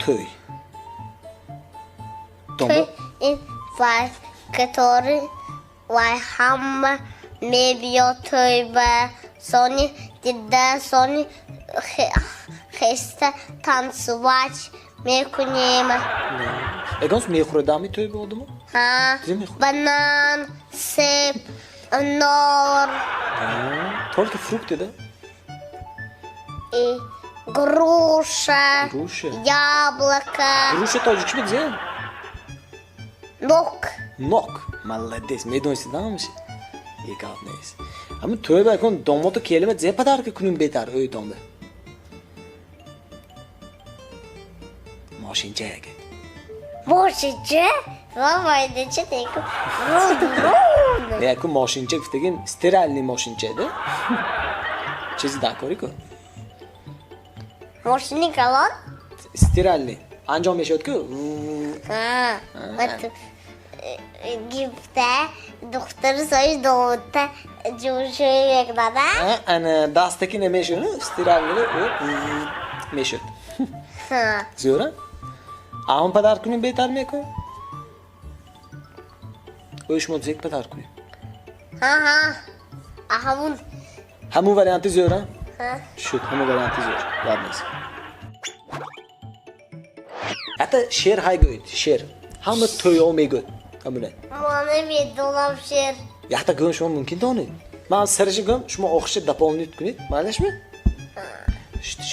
Той. Той вай, который вай хамма мебио тойба сони дида сони хеста танцевать мекунем. Egans meyxuradami to'y bo'ldimi? Ha. Banan, sep, nor. Только фрукты, да? И груша. Груша. Яблоко. Груша tojikcha где? Нок. Нок. Молодец. Медонси дамыш. Eqatnes. Ama to'y bakon domoda kelib, ze padarka kunim betar o'y tomda. Moshinchaga. Moshincha? Voydachi deyku. Yaku moshincha degan steralniy moshincha edi. Чизи дакорику. Moshinning kalon? Steralniy. Anjom yashayotku. Ha. Вот gifta doktor so'y dovda jo'shayakda. Ana dastaki nima shuni? Steralniy meshut. Ha. Zo'ra? Am padarkuning betarmi-ku? O'shmodzek padarkuning. Ha. Ahamun. Hamu varianti zo'ra? Ha. Shu hamu varianti zo'r. Ладно. Hatta sher haygo'yt, sher. Hamma to'y olmaygo'yt. Hamma. Mana bedolam sher. Yaxta go'm shuma mumkin doni. Men sirji go'm shuma o'qishi дополнит kunit. Maylashmi?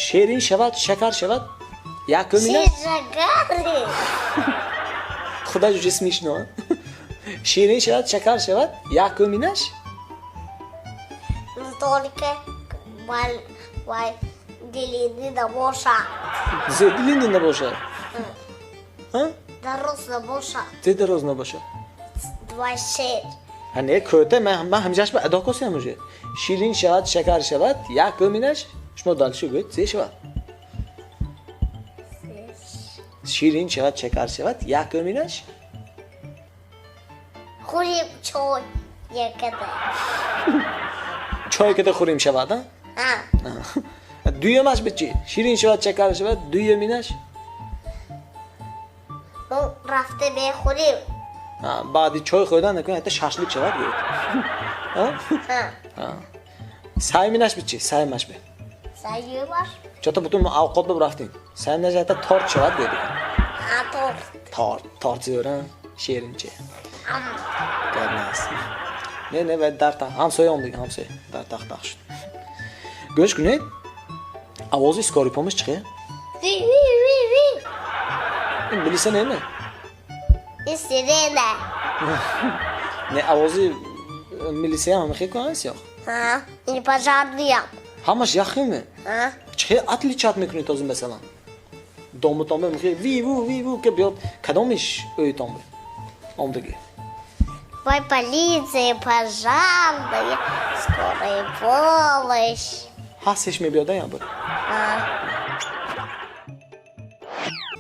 Sherin shavat, shakar shavat. Yakumina. Shakari. Xudo juda смешно. Sherin shavat, shakar shavat. Yakuminash. Только вай делины на боша. Zedilini na boşa. Ha? Дорос на боша. Zedi rozna boşa. Два шер. Hani köte men hemjaş bir adakos yamuje. Şirin şavat, şeker şavat, yakuminash. Shmo dalshi go'yt, ze shavat. Şirin şavat, şeker şavat, yakuminash. Хурим чой якада. Choy keda xurim shavat, ha? Ha. Duyamash bichi. Şirin şavat, şeker şavat, duyaminash. Ну, рафте бе хурим. Ha, ba'di choy qo'ydan keyin ayta shashlik shavat go'yt. Ha? Ha. Ha. Sayminash bichi, saymash be. Sayıvar. Chota butun avqotda rafting. Sayminash ayta tort shavat go'yt. Ha tor. Tort zo'ra, sherincha. Am. Görmez. Ne ve darta hamsoy ondik hamsoy. Darta taxsh. Go'sh kuni ovozi skori pomish chiqay. Vi. Bilsan nima? Sirena. Ne ovozi milisiya ham xikoyasi yo'q. Ha. И пожарные. Hamash yaxshimi? Ha. Chiqay atlichat mikuni tozim masalan. Domu tombe mixi vi ke biot kadomish o'y tombe. Omdagi. Вай полиция, пожарные, скорая помощь. Hasesh mi biyoda ya bu. Ha.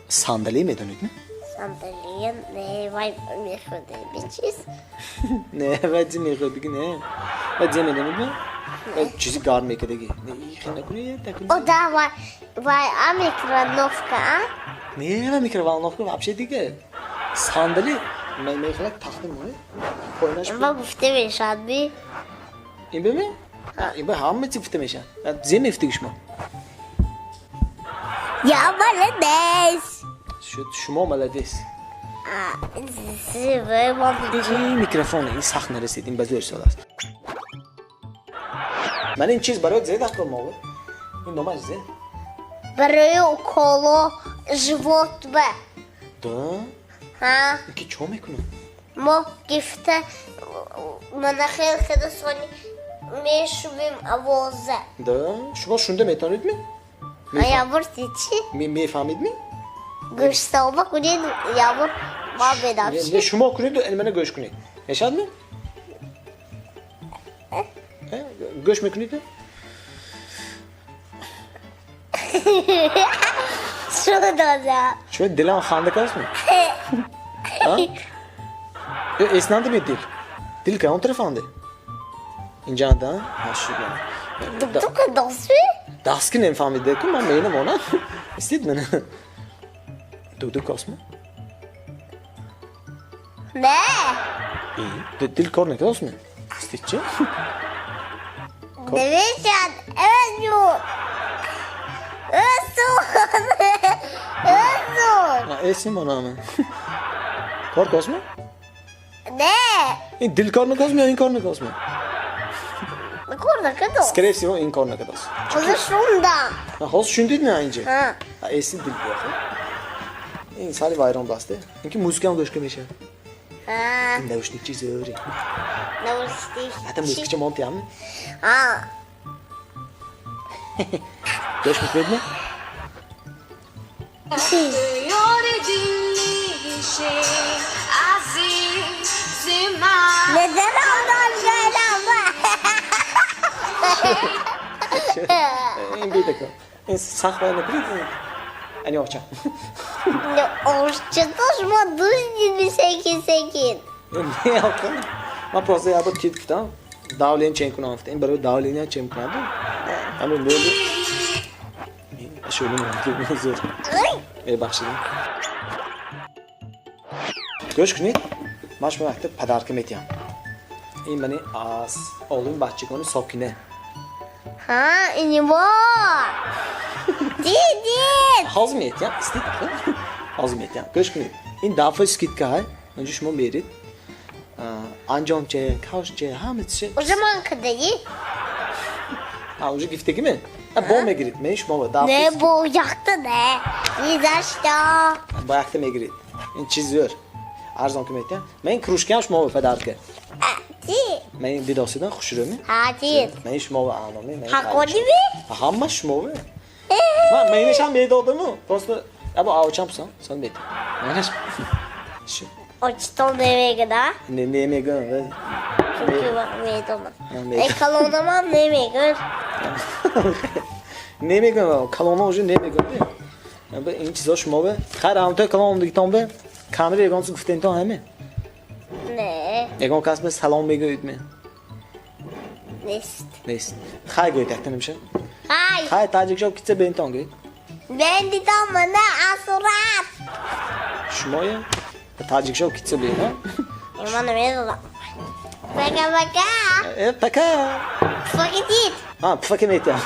Sandalye mi dönük mü? Sandalye ne vay mehvede biçiz. Ne vacı mi koyduk ne? Vacı mi demek mi? Çizi garme kedegi. Ne iyi xina kuni takuni. O da vay a mikronovka. Ne mikrovalnovka вообще diye. Sandalye men xalak taxtim mı? Koynaş. Ama bufte meşadbi. İbe mi? Ha, İbe hamma çifte meşan. Zem iftigişma. Ya молодец. Şuma malades. Zıvı молодец. İyi mikrofonu iyi sahne resetim bazı solas. Benim çiz barot zeyda kalmalı. İn domaj zey. Беру уколу живот бе. Da. Ha. Ki çome kunu. Мо гифте манахел када сони мешубим авозе. Da. Şuma şunda metanit mi? А я бортичи. Mi famid mi? Гышталба куден явор бабедавши. Ne şuma kunu da elmene göç kunu. Yaşad mı? Göç mü kunu da? Şunu da ya. Şöyle dilan xanda kas mı? Ha? Esnandı mı dil? Dil ka on telefonu. İncanda ha şu ya. Tuk dansı. Daskin en famid de kuma menim ona. İstedi mi? دو کاسمه؟ نه دل کار نکردم استیت چه؟ نمیشد ازون اسم منامه کار کاسمه؟ نه این دل کار نکردم یا این کار نکردم؟ کار نکردم Скорее всего این کار نکردم. خودش شوندم Haz şundid ne اینجا؟ ها Esin dil diyor. این سالی وایران باسته. اینکه موزیک هم گوش میشه. ها این نوشتیک چیز زوری. نوشتی حتی موزیک چه مونتی هم. ها گوش میکنی؟ نظر آدم گردم این بیده کن. این سخت باید نکنید. اینی آچه. چطور شما دوستید سکین نه آخه. من پروسه یابد کیت کردم. داولین چین کنم افته. این برای داولینیا چین کنم. همین بیدی. شولی می‌کنم زور. ببخشید. گوش کنید. ماش وقت پدر که میتیم. این منی از اولین بچگان ساکنه. ها اینی با دیدید حاضر میتیم. استید آخه. حاضر میتیم. گوش کنید. این دافع اسکیت که های. اونجا شما میرید. انجام چه، کاش چه، همه چه. O zaman kadayı اونجا گفتگی من. با میگیرید. میش ما با دافع. ne bu yaktı ne? Nizaşta. با وقت میگیرید. این چیز زور. ارزان که میتیم. من این کروشکی هم شما پدر که. Hadi. من این دیداسیدن خوش رو می. Hadi. من شما و آنامی. Hakoni mi? همه شما و. من اینش هم میدادم و. پس ابا آوچم سان. سان میتیم. منش. شو. Açtım eve kadar. Ne میگم. Çünkü bak meydana. Meydan. Kalonamam ne meydana. نمیگم کلام اوج نمیگم به این چیزا شما به خیر همونطور کلام دیگه تام به کامری یگانس گفتین تا همه Ne? یگان کس به سلام میگوید من Nest. نیست خیر گوید تکت نمیشه Hay. خیر تاجیک جواب کیسه به این تان گوید Ben دیدم bana asurat. شما یه تاجیک جواب کیسه به این Yaman meydana. Baka baka. پکه Fakir değil. ها پفکه میتیم